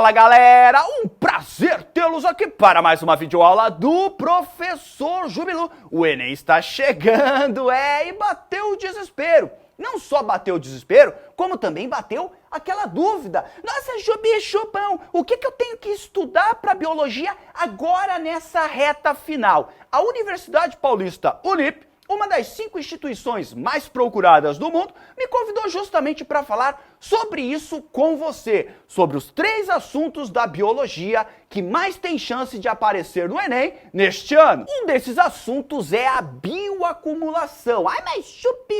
Fala galera, um prazer tê-los aqui para mais uma videoaula do Professor Júbilo. O Enem está chegando, e bateu o desespero. Não só bateu o desespero, como também bateu aquela dúvida. Nossa, Jubão, o que eu tenho que estudar para biologia agora nessa reta final? A Universidade Paulista, Unip, uma das 5 instituições mais procuradas do mundo, me convidou justamente para falar sobre isso com você, sobre os 3 assuntos da biologia que mais tem chance de aparecer no Enem neste ano. Um desses assuntos é a bioacumulação. Ai, mas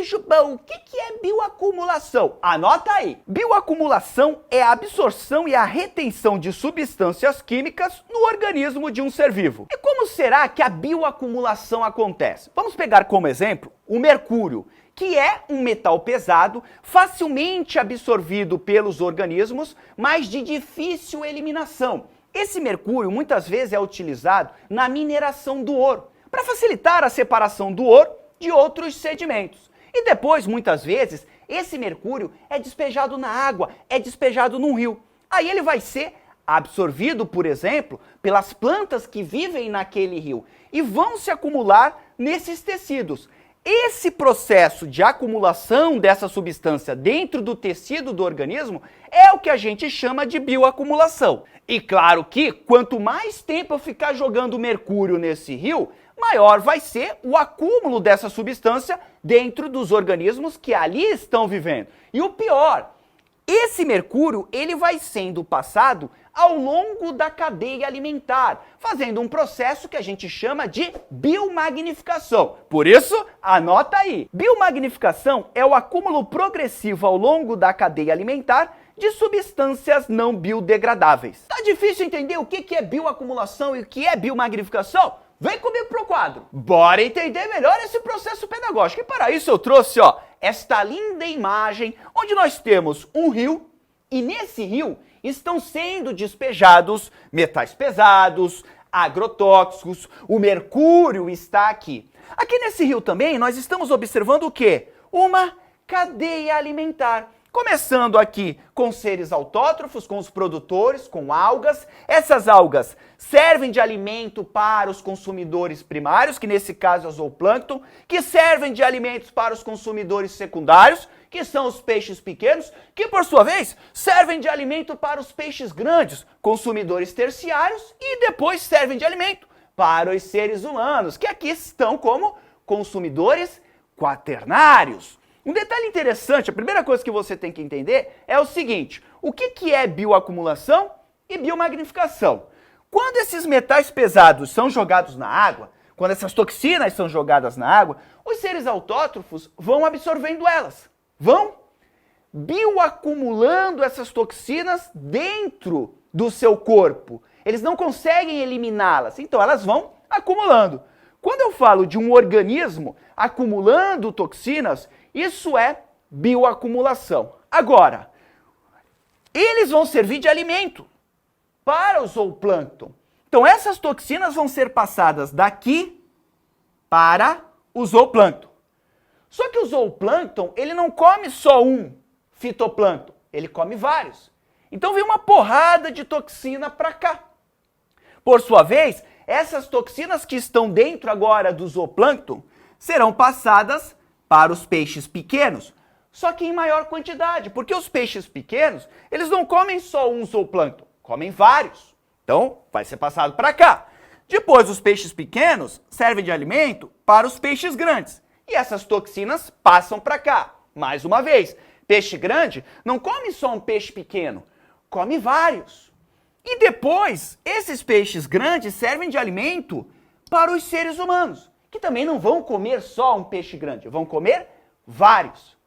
Jubão, o que é bioacumulação? Anota aí. Bioacumulação é a absorção e a retenção de substâncias químicas no organismo de um ser vivo. E como será que a bioacumulação acontece? Vamos pegar como exemplo o mercúrio, que é um metal pesado, facilmente absorvido pelos organismos, mas de difícil eliminação. Esse mercúrio muitas vezes é utilizado na mineração do ouro, para facilitar a separação do ouro de outros sedimentos. E depois, muitas vezes, esse mercúrio é despejado na água, é despejado num rio. Aí ele vai ser absorvido, por exemplo, pelas plantas que vivem naquele rio e vão se acumular nesses tecidos. Esse processo de acumulação dessa substância dentro do tecido do organismo é o que a gente chama de bioacumulação. E claro que quanto mais tempo eu ficar jogando mercúrio nesse rio, maior vai ser o acúmulo dessa substância dentro dos organismos que ali estão vivendo. E o pior, esse mercúrio ele vai sendo passado ao longo da cadeia alimentar, fazendo um processo que a gente chama de biomagnificação. Por isso, anota aí. Biomagnificação é o acúmulo progressivo ao longo da cadeia alimentar de substâncias não biodegradáveis. Tá difícil entender o que é bioacumulação e o que é biomagnificação? Vem comigo pro quadro. Bora entender melhor esse processo pedagógico. E para isso eu trouxe, esta linda imagem onde nós temos um rio e nesse rio estão sendo despejados metais pesados, agrotóxicos, o mercúrio está aqui. Aqui nesse rio também nós estamos observando o quê? Uma cadeia alimentar. Começando aqui com seres autótrofos, com os produtores, com algas. Essas algas servem de alimento para os consumidores primários, que nesse caso é o zooplâncton, que servem de alimentos para os consumidores secundários, que são os peixes pequenos, que por sua vez servem de alimento para os peixes grandes, consumidores terciários, e depois servem de alimento para os seres humanos, que aqui estão como consumidores quaternários. Um detalhe interessante, a primeira coisa que você tem que entender é o seguinte: o que é bioacumulação e biomagnificação? Quando esses metais pesados são jogados na água, quando essas toxinas são jogadas na água, os seres autótrofos vão absorvendo elas, vão bioacumulando essas toxinas dentro do seu corpo. Eles não conseguem eliminá-las, então elas vão acumulando. Quando eu falo de um organismo acumulando toxinas, isso é bioacumulação. Agora, eles vão servir de alimento para o zooplâncton. Então essas toxinas vão ser passadas daqui para o zooplâncton. Só que o zooplâncton, ele não come só um fitoplâncton, ele come vários. Então vem uma porrada de toxina para cá. Por sua vez, essas toxinas que estão dentro agora do zooplâncton serão passadas para os peixes pequenos, só que em maior quantidade, porque os peixes pequenos, eles não comem só um zooplâncton, comem vários. Então, vai ser passado para cá. Depois, os peixes pequenos servem de alimento para os peixes grandes. E essas toxinas passam para cá. Mais uma vez, peixe grande não come só um peixe pequeno, come vários. E depois, esses peixes grandes servem de alimento para os seres humanos, que também não vão comer só um peixe grande, vão comer vários.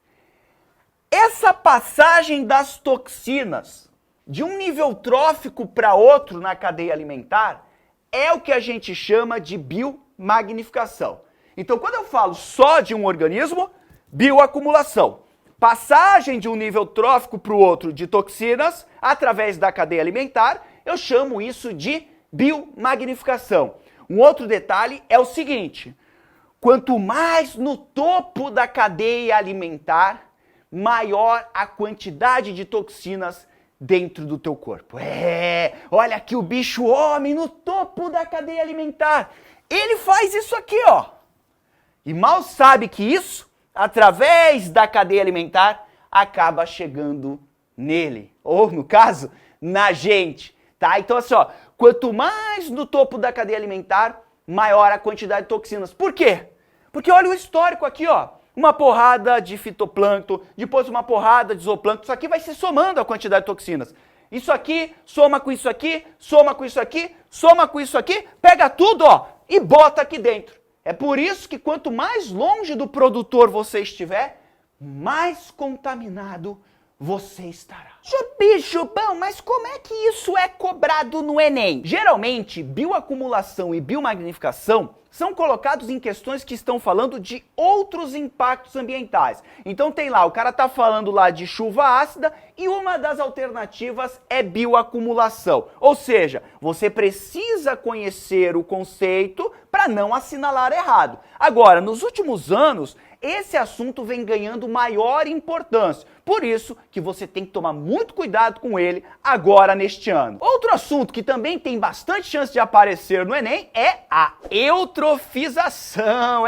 Essa passagem das toxinas de um nível trófico para outro na cadeia alimentar é o que a gente chama de biomagnificação. Então, quando eu falo só de um organismo, bioacumulação. Passagem de um nível trófico para o outro de toxinas através da cadeia alimentar, eu chamo isso de biomagnificação. Um outro detalhe é o seguinte: quanto mais no topo da cadeia alimentar, maior a quantidade de toxinas dentro do teu corpo. Olha aqui o bicho homem no topo da cadeia alimentar. Ele faz isso aqui, ó. E mal sabe que isso, através da cadeia alimentar, acaba chegando nele. Ou, no caso, na gente. Tá? Então, assim, ó, quanto mais no topo da cadeia alimentar, maior a quantidade de toxinas. Por quê? Porque olha o histórico aqui, ó. Uma porrada de fitoplâncton, depois uma porrada de zooplâncton. Isso aqui vai se somando a quantidade de toxinas. Isso aqui, soma com isso aqui, soma com isso aqui, soma com isso aqui, pega tudo, ó, e bota aqui dentro. É por isso que quanto mais longe do produtor você estiver, mais contaminado você estará. Bicho bom, mas como é que isso é cobrado no Enem? Geralmente, bioacumulação e biomagnificação são colocados em questões que estão falando de outros impactos ambientais. Então tem lá, o cara tá falando lá de chuva ácida e uma das alternativas é bioacumulação. Ou seja, você precisa conhecer o conceito para não assinalar errado. Agora, nos últimos anos, esse assunto vem ganhando maior importância. Por isso que você tem que tomar muito cuidado com ele agora neste ano. Outro assunto que também tem bastante chance de aparecer no Enem é a eutrofização.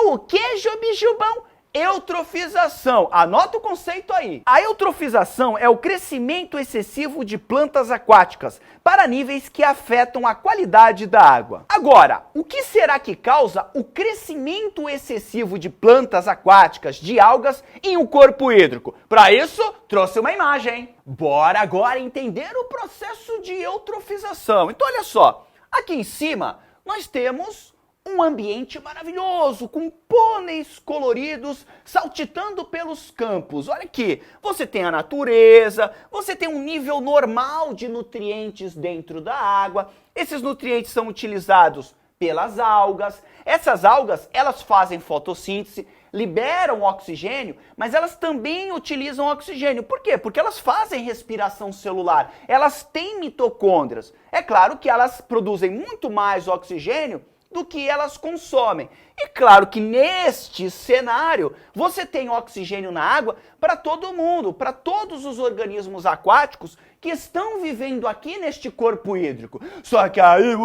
O que, bicho bom? Eutrofização. Anota o conceito aí. A eutrofização é o crescimento excessivo de plantas aquáticas para níveis que afetam a qualidade da água. Agora, o que será que causa o crescimento excessivo de plantas aquáticas, de algas, em um corpo hídrico? Para isso, trouxe uma imagem. Bora agora entender o processo de eutrofização. Então, olha só. Aqui em cima, nós temos um ambiente maravilhoso, com pôneis coloridos saltitando pelos campos. Olha aqui, você tem a natureza, você tem um nível normal de nutrientes dentro da água. Esses nutrientes são utilizados pelas algas. Essas algas, elas fazem fotossíntese, liberam oxigênio, mas elas também utilizam oxigênio. Por quê? Porque elas fazem respiração celular, elas têm mitocôndrias. É claro que elas produzem muito mais oxigênio do que elas consomem. E claro que neste cenário, você tem oxigênio na água para todo mundo, para todos os organismos aquáticos que estão vivendo aqui neste corpo hídrico. Só que aí,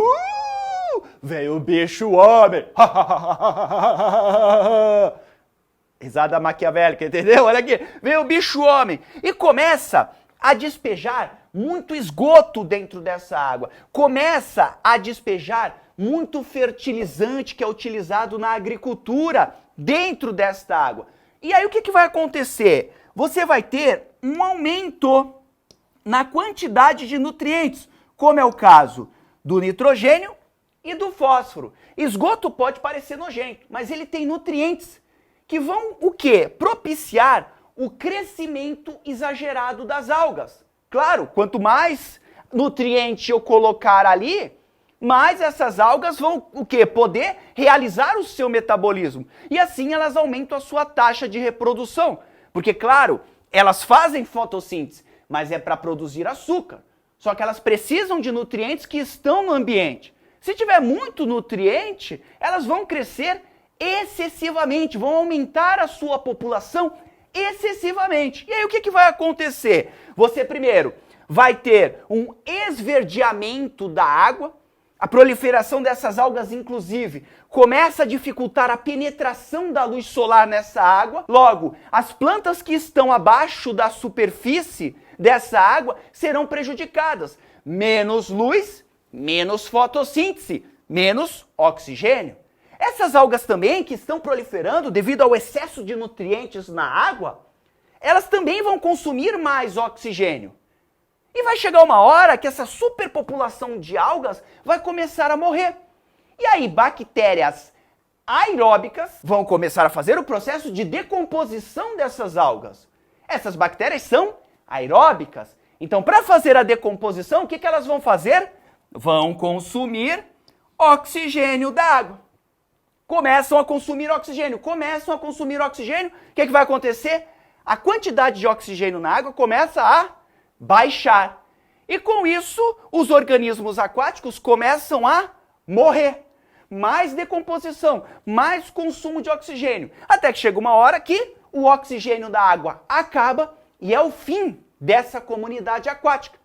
veio o bicho homem. Risada maquiavélica, entendeu? Olha aqui, veio o bicho homem e começa a despejar muito esgoto dentro dessa água. Começa a despejar muito fertilizante que é utilizado na agricultura dentro desta água. E aí o que vai acontecer? Você vai ter um aumento na quantidade de nutrientes, como é o caso do nitrogênio e do fósforo. Esgoto pode parecer nojento, mas ele tem nutrientes que vão o quê? Propiciar o crescimento exagerado das algas. Claro, quanto mais nutriente eu colocar ali, mais essas algas vão o quê? Poder realizar o seu metabolismo. E assim elas aumentam a sua taxa de reprodução. Porque, claro, elas fazem fotossíntese, mas é para produzir açúcar. Só que elas precisam de nutrientes que estão no ambiente. Se tiver muito nutriente, elas vão crescer excessivamente, vão aumentar a sua população excessivamente. E aí o que vai acontecer? Você primeiro vai ter um esverdeamento da água. A proliferação dessas algas, inclusive, começa a dificultar a penetração da luz solar nessa água. Logo, as plantas que estão abaixo da superfície dessa água serão prejudicadas. Menos luz, menos fotossíntese, menos oxigênio. Essas algas também, que estão proliferando devido ao excesso de nutrientes na água, elas também vão consumir mais oxigênio. E vai chegar uma hora que essa superpopulação de algas vai começar a morrer. E aí bactérias aeróbicas vão começar a fazer o processo de decomposição dessas algas. Essas bactérias são aeróbicas. Então, para fazer a decomposição, o que elas vão fazer? Vão consumir oxigênio da água. Começam a consumir oxigênio. O que vai acontecer? A quantidade de oxigênio na água começa a baixar. E com isso, os organismos aquáticos começam a morrer. Mais decomposição, mais consumo de oxigênio. Até que chega uma hora que o oxigênio da água acaba e é o fim dessa comunidade aquática.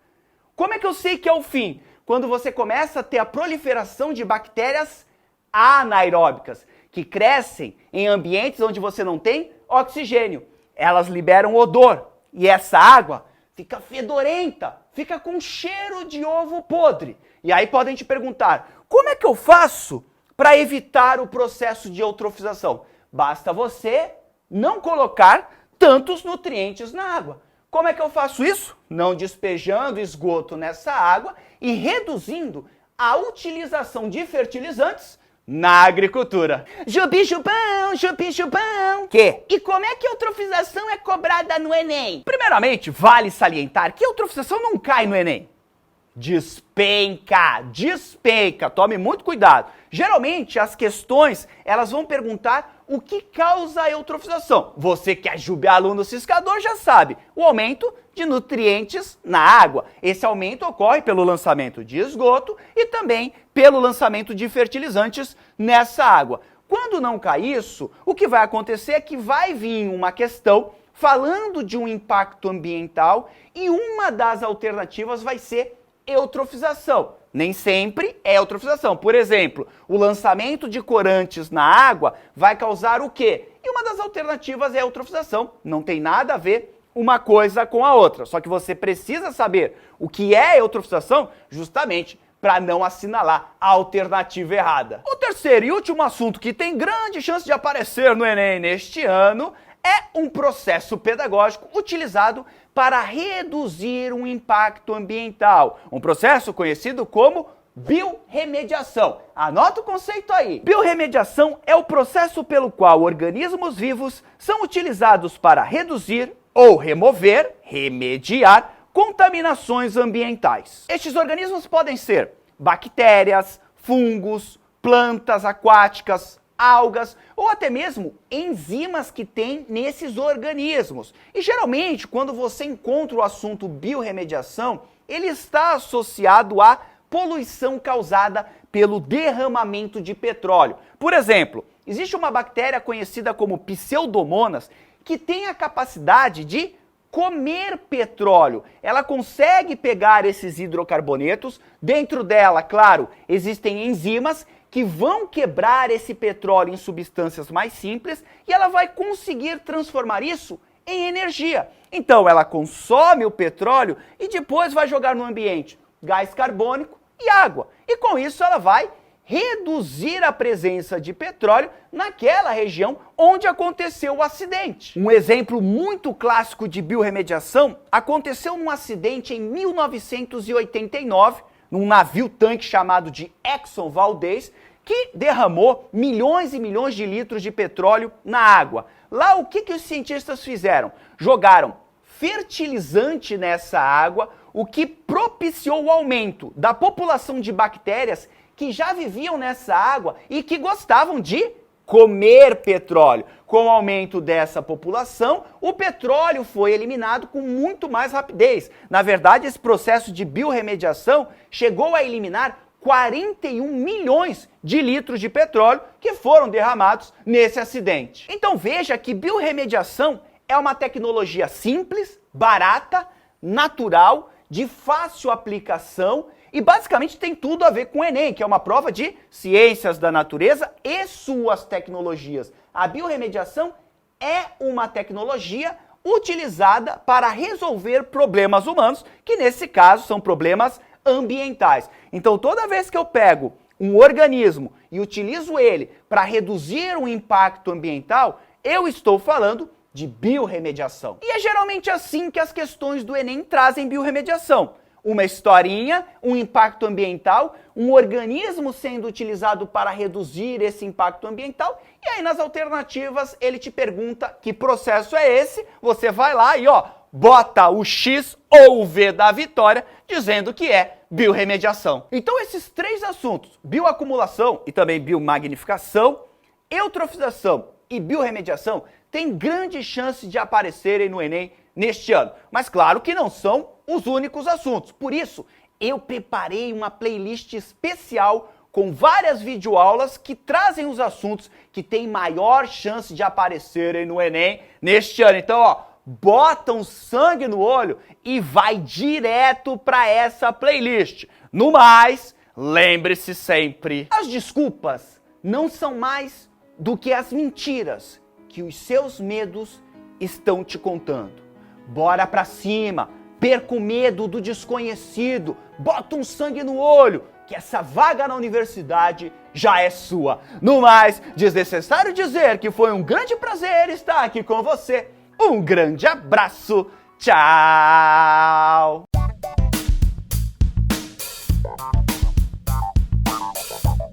Como é que eu sei que é o fim? Quando você começa a ter a proliferação de bactérias anaeróbicas, que crescem em ambientes onde você não tem oxigênio. Elas liberam odor e essa água fica fedorenta, fica com cheiro de ovo podre. E aí podem te perguntar, como é que eu faço para evitar o processo de eutrofização? Basta você não colocar tantos nutrientes na água. Como é que eu faço isso? Não despejando esgoto nessa água e reduzindo a utilização de fertilizantes na agricultura. Jubi-jubão, jubi-jubão. Que? E como é que a eutrofização é cobrada no Enem? Primeiramente, vale salientar que a eutrofização não cai no Enem. Despenca, despenca. Tome muito cuidado. Geralmente, as questões, elas vão perguntar o que causa a eutrofização. Você que é aluno ciscador já sabe. O aumento de nutrientes na água. Esse aumento ocorre pelo lançamento de esgoto e também pelo lançamento de fertilizantes nessa água. Quando não cai isso, o que vai acontecer é que vai vir uma questão falando de um impacto ambiental e uma das alternativas vai ser eutrofização. Nem sempre é eutrofização. Por exemplo, o lançamento de corantes na água vai causar o quê? E uma das alternativas é a eutrofização. Não tem nada a ver uma coisa com a outra. Só que você precisa saber o que é eutrofização justamente para não assinalar a alternativa errada. O terceiro e último assunto que tem grande chance de aparecer no Enem neste ano é um processo pedagógico utilizado para reduzir o impacto ambiental. Um processo conhecido como biorremediação. Anota o conceito aí. Biorremediação é o processo pelo qual organismos vivos são utilizados para reduzir ou remover, remediar, contaminações ambientais. Estes organismos podem ser bactérias, fungos, plantas aquáticas, algas ou até mesmo enzimas que tem nesses organismos. E geralmente, quando você encontra o assunto biorremediação, ele está associado à poluição causada pelo derramamento de petróleo. Por exemplo, existe uma bactéria conhecida como Pseudomonas que tem a capacidade de comer petróleo. Ela consegue pegar esses hidrocarbonetos, dentro dela, claro, existem enzimas que vão quebrar esse petróleo em substâncias mais simples e ela vai conseguir transformar isso em energia. Então ela consome o petróleo e depois vai jogar no ambiente gás carbônico e água. E com isso ela vai reduzir a presença de petróleo naquela região onde aconteceu o acidente. Um exemplo muito clássico de biorremediação aconteceu num acidente em 1989, num navio-tanque chamado de Exxon Valdez, que derramou milhões e milhões de litros de petróleo na água. Lá, o que os cientistas fizeram? Jogaram fertilizante nessa água, o que propiciou o aumento da população de bactérias que já viviam nessa água e que gostavam de comer petróleo. Com o aumento dessa população, o petróleo foi eliminado com muito mais rapidez. Na verdade, esse processo de biorremediação chegou a eliminar 41 milhões de litros de petróleo que foram derramados nesse acidente. Então veja que biorremediação é uma tecnologia simples, barata, natural, de fácil aplicação e basicamente tem tudo a ver com o Enem, que é uma prova de ciências da natureza e suas tecnologias. A biorremediação é uma tecnologia utilizada para resolver problemas humanos, que nesse caso são problemas ambientais. Então toda vez que eu pego um organismo e utilizo ele para reduzir o impacto ambiental, eu estou falando de biorremediação. E é geralmente assim que as questões do Enem trazem biorremediação. Uma historinha, um impacto ambiental, um organismo sendo utilizado para reduzir esse impacto ambiental, e aí nas alternativas ele te pergunta que processo é esse, você vai lá e bota o X ou o V da vitória, dizendo que é biorremediação. Então esses três assuntos, bioacumulação e também biomagnificação, eutrofização e biorremediação, têm grande chance de aparecerem no Enem neste ano. Mas claro que não são os únicos assuntos. Por isso, eu preparei uma playlist especial com várias videoaulas que trazem os assuntos que têm maior chance de aparecerem no Enem neste ano. Então, bota um sangue no olho e vai direto para essa playlist. No mais, lembre-se sempre, as desculpas não são mais do que as mentiras que os seus medos estão te contando. Bora pra cima, perca o medo do desconhecido, bota um sangue no olho, que essa vaga na universidade já é sua. No mais, desnecessário dizer que foi um grande prazer estar aqui com você. Um grande abraço, tchau!